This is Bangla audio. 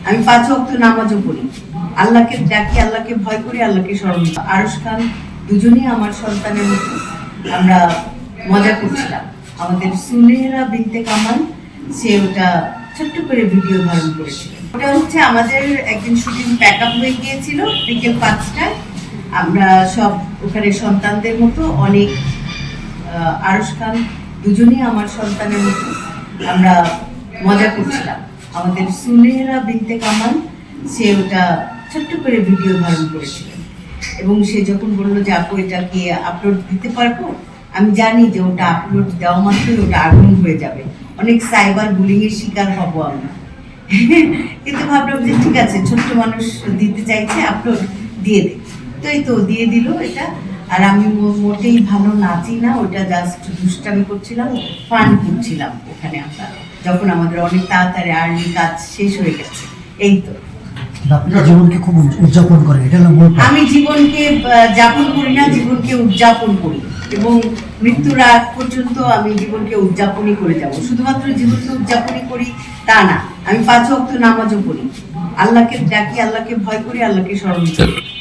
আমি 5 ওয়াক্ত নামাজও পড়ি, আল্লাহকে ডাকি, আল্লাহকে ভয় করি, আল্লাহকে স্মরণ করি। আরশ খান দুজনেই আমার সন্তানের মতো। আমরা মজা করছিলাম। আমাদের সুনেহরা বিনতে কামাল সে ওটা ছোট্ট করে ভিডিও ধারণ করেছিল। ওটা হচ্ছে আমাদের একদিন শুটিং প্যাক আপ হয়ে গিয়েছিল বিকেল 5টায়। আমরা সব ওখানে সন্তানদের মতো অনেক আরশ খান দুজনেই আমার সন্তানের মতো। আমরা মজা করছিলাম। আমাদের সুনেহরা বিনতে কামাল সে ওটা ছোট্ট করে ভিডিও ধারণ করেছিলেন এবং সে যখন বললো যে আপু এটাকে আপলোড দিতে পারবো, আমি জানি যে ওটা আপলোড দেওয়া মাত্রই ওটা আগুন হয়ে যাবে, অনেক সাইবার বুলিং এর শিকার হব আমি। কিন্তু ভাবলাম যে ঠিক আছে, ছোট্ট মানুষ দিতে চাইছে, আপলোড দিয়ে দে। তো এই তো দিয়ে দিল এটা। আর আমি মোটেই ভালো নাচি না, ওটা জাস্ট দুষ্টামি করছিলাম, ফান করছিলাম ওখানে। আমরা যখন আমাদের অনেক তাড়াতাড়ি আর্লি কাজ শেষ হয়ে গেছে, এই তো। আপনার জীবনকে খুব উদযাপন করেন, এটা হলো মূল। আমি জীবনকে যাপন করি না, জীবনকে উদযাপন করি এবং মৃত্যুর আগ পর্যন্ত আমি জীবনকে উদযাপনই করে যাব। শুধুমাত্র জীবনকে উদযাপনই করি তা না, আমি 5 ওয়াক্ত নামাজও পড়ি, আল্লাহকে ডাকি, আল্লাহকে ভয় করি, আল্লাহকে স্মরণ করি।